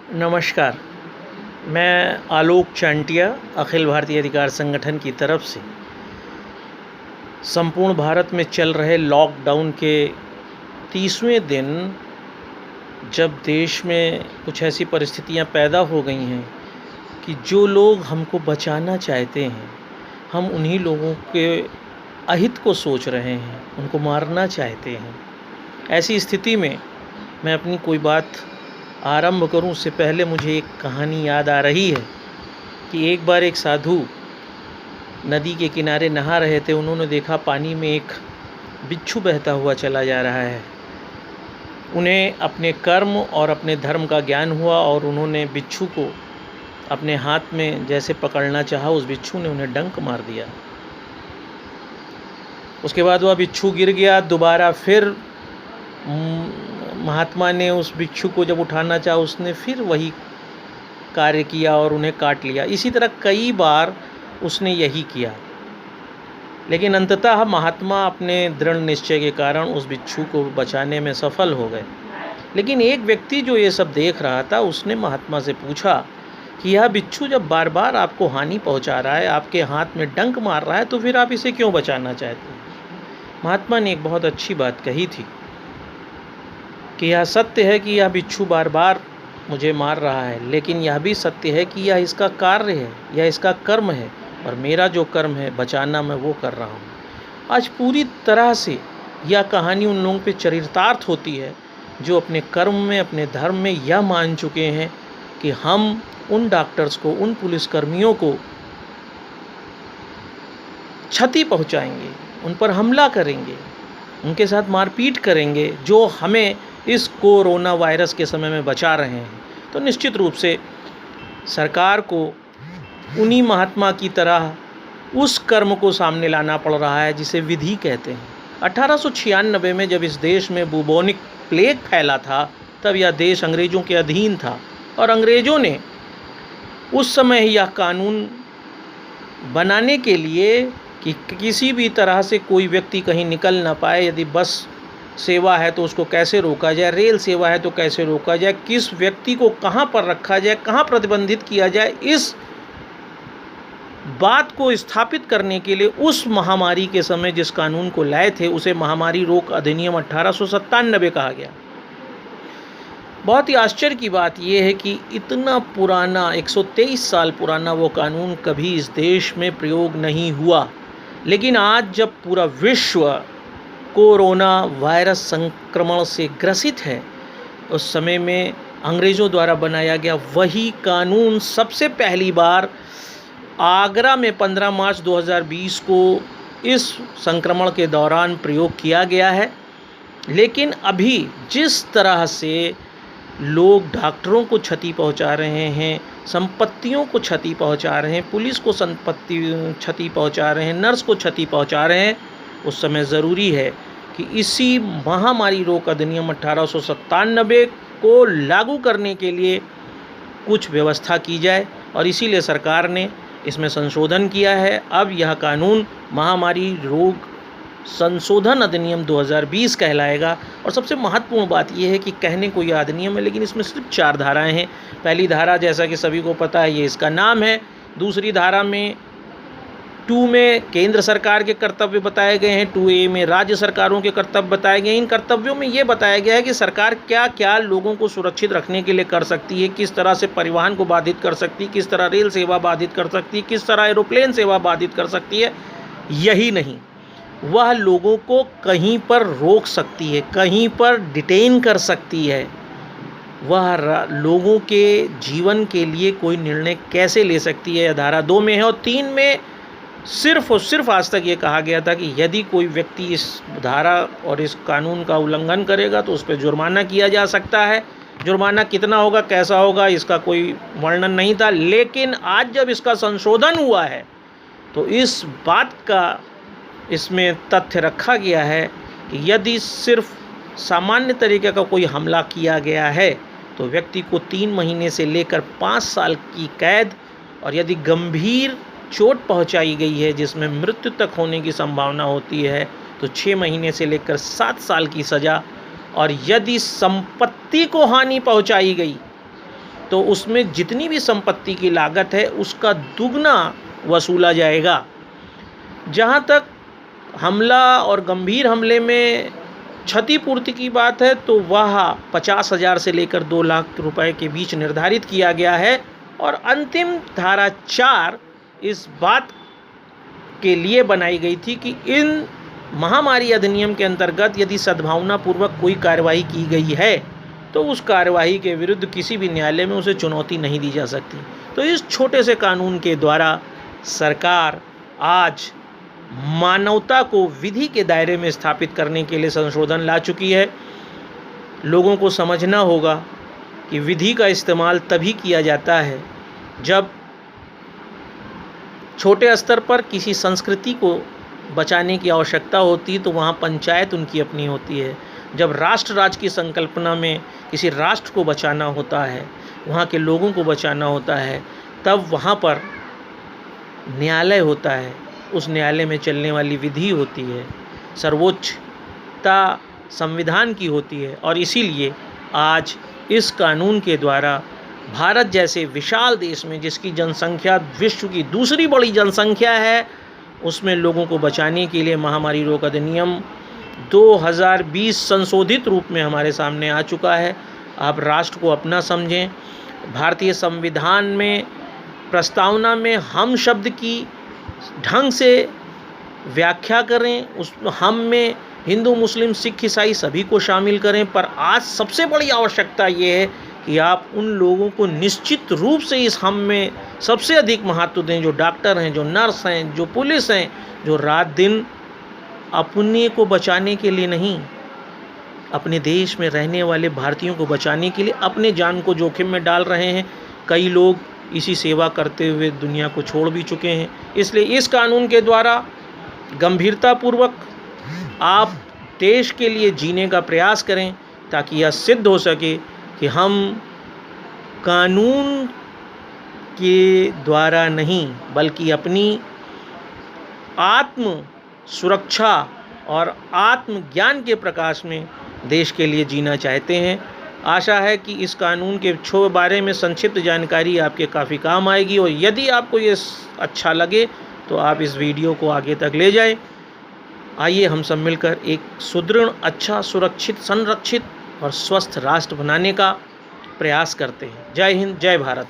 नमस्कार। मैं आलोक चांटिया अखिल भारतीय अधिकार संगठन की तरफ से संपूर्ण भारत में चल रहे लॉकडाउन के 30वें दिन जब देश में कुछ ऐसी परिस्थितियां पैदा हो गई हैं कि जो लोग हमको बचाना चाहते हैं, हम उन्हीं लोगों के अहित को सोच रहे हैं, उनको मारना चाहते हैं। ऐसी स्थिति में मैं अपनी कोई बात आरंभ करूं उससे पहले मुझे एक कहानी याद आ रही है कि एक बार एक साधु नदी के किनारे नहा रहे थे। उन्होंने देखा पानी में एक बिच्छू बहता हुआ चला जा रहा है। उन्हें अपने कर्म और अपने धर्म का ज्ञान हुआ और उन्होंने बिच्छू को अपने हाथ में जैसे पकड़ना चाहा, उस बिच्छू ने उन्हें डंक मार दिया। उसके बाद वह बिच्छू गिर गया। दोबारा फिर महात्मा ने उस बिच्छू को जब उठाना चाहा, उसने फिर वही कार्य किया और उन्हें काट लिया। इसी तरह कई बार उसने यही किया, लेकिन अंततः महात्मा अपने दृढ़ निश्चय के कारण उस बिच्छू को बचाने में सफल हो गए। लेकिन एक व्यक्ति जो ये सब देख रहा था, उसने महात्मा से पूछा कि यह बिच्छू जब बार बार आपको हानि पहुंचा रहा है, आपके हाथ में डंक मार रहा है, तो फिर आप इसे क्यों बचाना चाहते हैं? महात्मा ने एक बहुत अच्छी बात कही थी कि यह सत्य है कि यह बिच्छू बार बार मुझे मार रहा है, लेकिन यह भी सत्य है कि यह इसका कार्य है, यह इसका कर्म है, और मेरा जो कर्म है बचाना, मैं वो कर रहा हूँ। आज पूरी तरह से यह कहानी उन लोगों पे चरितार्थ होती है जो अपने कर्म में, अपने धर्म में यह मान चुके हैं कि हम उन डॉक्टर्स को, उन पुलिसकर्मियों को क्षति पहुँचाएंगे, उन पर हमला करेंगे, उनके साथ मारपीट करेंगे, जो हमें इस कोरोना वायरस के समय में बचा रहे हैं। तो निश्चित रूप से सरकार को उन्हीं महात्मा की तरह उस कर्म को सामने लाना पड़ रहा है जिसे विधि कहते हैं। 1896 में जब इस देश में बुबोनिक प्लेग फैला था, तब यह देश अंग्रेज़ों के अधीन था और अंग्रेज़ों ने उस समय यह कानून बनाने के लिए कि किसी भी तरह से कोई व्यक्ति कहीं निकल ना पाए, यदि बस सेवा है तो उसको कैसे रोका जाए, रेल सेवा है तो कैसे रोका जाए, किस व्यक्ति को कहाँ पर रखा जाए, कहाँ प्रतिबंधित किया जाए, इस बात को स्थापित करने के लिए उस महामारी के समय जिस कानून को लाए थे, उसे महामारी रोक अधिनियम 1897 कहा गया। बहुत ही आश्चर्य की बात यह है कि इतना पुराना, 123 साल पुराना वो कानून कभी इस देश में प्रयोग नहीं हुआ। लेकिन आज जब पूरा विश्व कोरोना वायरस संक्रमण से ग्रसित है, उस समय में अंग्रेज़ों द्वारा बनाया गया वही कानून सबसे पहली बार आगरा में 15 मार्च 2020 को इस संक्रमण के दौरान प्रयोग किया गया है। लेकिन अभी जिस तरह से लोग डॉक्टरों को क्षति पहुंचा रहे हैं, संपत्तियों को क्षति पहुंचा रहे हैं, पुलिस को क्षति पहुंचा रहे हैं, नर्स को क्षति पहुंचा रहे हैं, उस समय ज़रूरी है कि इसी महामारी रोक अधिनियम 1897 को लागू करने के लिए कुछ व्यवस्था की जाए, और इसीलिए सरकार ने इसमें संशोधन किया है। अब यह कानून महामारी रोग संशोधन अधिनियम 2020 कहलाएगा। और सबसे महत्वपूर्ण बात यह है कि कहने को यह अधिनियम है, लेकिन इसमें सिर्फ 4 धाराएं हैं। पहली धारा, जैसा कि सभी को पता है, ये इसका नाम है। दूसरी धारा में 2 में केंद्र सरकार के कर्तव्य बताए गए हैं, 2A में राज्य सरकारों के कर्तव्य बताए गए हैं। इन कर्तव्यों में ये बताया गया है कि सरकार क्या क्या लोगों को सुरक्षित रखने के लिए कर सकती है, किस तरह से परिवहन को बाधित कर सकती है, किस तरह रेल सेवा बाधित कर सकती है, किस तरह एरोप्लेन सेवा बाधित कर सकती है। यही नहीं, वह लोगों को कहीं पर रोक सकती है, कहीं पर डिटेन कर सकती है, वह लोगों के जीवन के लिए कोई निर्णय कैसे ले सकती है, यह धारा 2 में है। और 3 में सिर्फ और सिर्फ आज तक ये कहा गया था कि यदि कोई व्यक्ति इस धारा और इस कानून का उल्लंघन करेगा तो उस पर जुर्माना किया जा सकता है। जुर्माना कितना होगा, कैसा होगा, इसका कोई वर्णन नहीं था। लेकिन आज जब इसका संशोधन हुआ है तो इस बात का इसमें तथ्य रखा गया है कि यदि सिर्फ सामान्य तरीके का कोई हमला किया गया है तो व्यक्ति को 3 महीने से लेकर 5 साल की कैद, और यदि गंभीर चोट पहुंचाई गई है जिसमें मृत्यु तक होने की संभावना होती है तो 6 महीने से लेकर 7 साल की सज़ा, और यदि संपत्ति को हानि पहुंचाई गई तो उसमें जितनी भी संपत्ति की लागत है उसका दुगना वसूला जाएगा। जहाँ तक हमला और गंभीर हमले में क्षतिपूर्ति की बात है तो वह 50,000 से लेकर 2 लाख रुपए के बीच निर्धारित किया गया है। और अंतिम धारा 4 इस बात के लिए बनाई गई थी कि इन महामारी अधिनियम के अंतर्गत यदि सद्भावनापूर्वक कोई कार्रवाई की गई है तो उस कार्रवाई के विरुद्ध किसी भी न्यायालय में उसे चुनौती नहीं दी जा सकती। तो इस छोटे से कानून के द्वारा सरकार आज मानवता को विधि के दायरे में स्थापित करने के लिए संशोधन ला चुकी है। लोगों को समझना होगा कि विधि का इस्तेमाल तभी किया जाता है जब छोटे स्तर पर किसी संस्कृति को बचाने की आवश्यकता होती है तो वहाँ पंचायत उनकी अपनी होती है। जब राष्ट्र राज्य की संकल्पना में किसी राष्ट्र को बचाना होता है, वहाँ के लोगों को बचाना होता है, तब वहाँ पर न्यायालय होता है। उस न्यायालय में चलने वाली विधि होती है, सर्वोच्चता संविधान की होती है। और इसीलिए आज इस कानून के द्वारा भारत जैसे विशाल देश में, जिसकी जनसंख्या विश्व की दूसरी बड़ी जनसंख्या है, उसमें लोगों को बचाने के लिए महामारी रोग अधिनियम 2020 संशोधित रूप में हमारे सामने आ चुका है। आप राष्ट्र को अपना समझें। भारतीय संविधान में प्रस्तावना में हम शब्द की ढंग से व्याख्या करें, उस हम में हिंदू, मुस्लिम, सिख, ईसाई सभी को शामिल करें। पर आज सबसे बड़ी आवश्यकता ये है कि आप उन लोगों को निश्चित रूप से इस हम में सबसे अधिक महत्व दें, जो डॉक्टर हैं, जो नर्स हैं, जो पुलिस हैं, जो रात दिन अपने को बचाने के लिए नहीं, अपने देश में रहने वाले भारतीयों को बचाने के लिए अपने जान को जोखिम में डाल रहे हैं। कई लोग इसी सेवा करते हुए दुनिया को छोड़ भी चुके हैं। इसलिए इस कानून के द्वारा गंभीरतापूर्वक आप देश के लिए जीने का प्रयास करें, ताकि यह सिद्ध हो सके कि हम कानून के द्वारा नहीं बल्कि अपनी आत्म सुरक्षा और आत्मज्ञान के प्रकाश में देश के लिए जीना चाहते हैं। आशा है कि इस कानून के बारे में संक्षिप्त जानकारी आपके काफ़ी काम आएगी। और यदि आपको ये अच्छा लगे तो आप इस वीडियो को आगे तक ले जाएं। आइए हम सब मिलकर एक सुदृढ़, अच्छा, सुरक्षित, संरक्षित और स्वस्थ राष्ट्र बनाने का प्रयास करते हैं। जय हिंद, जय भारत।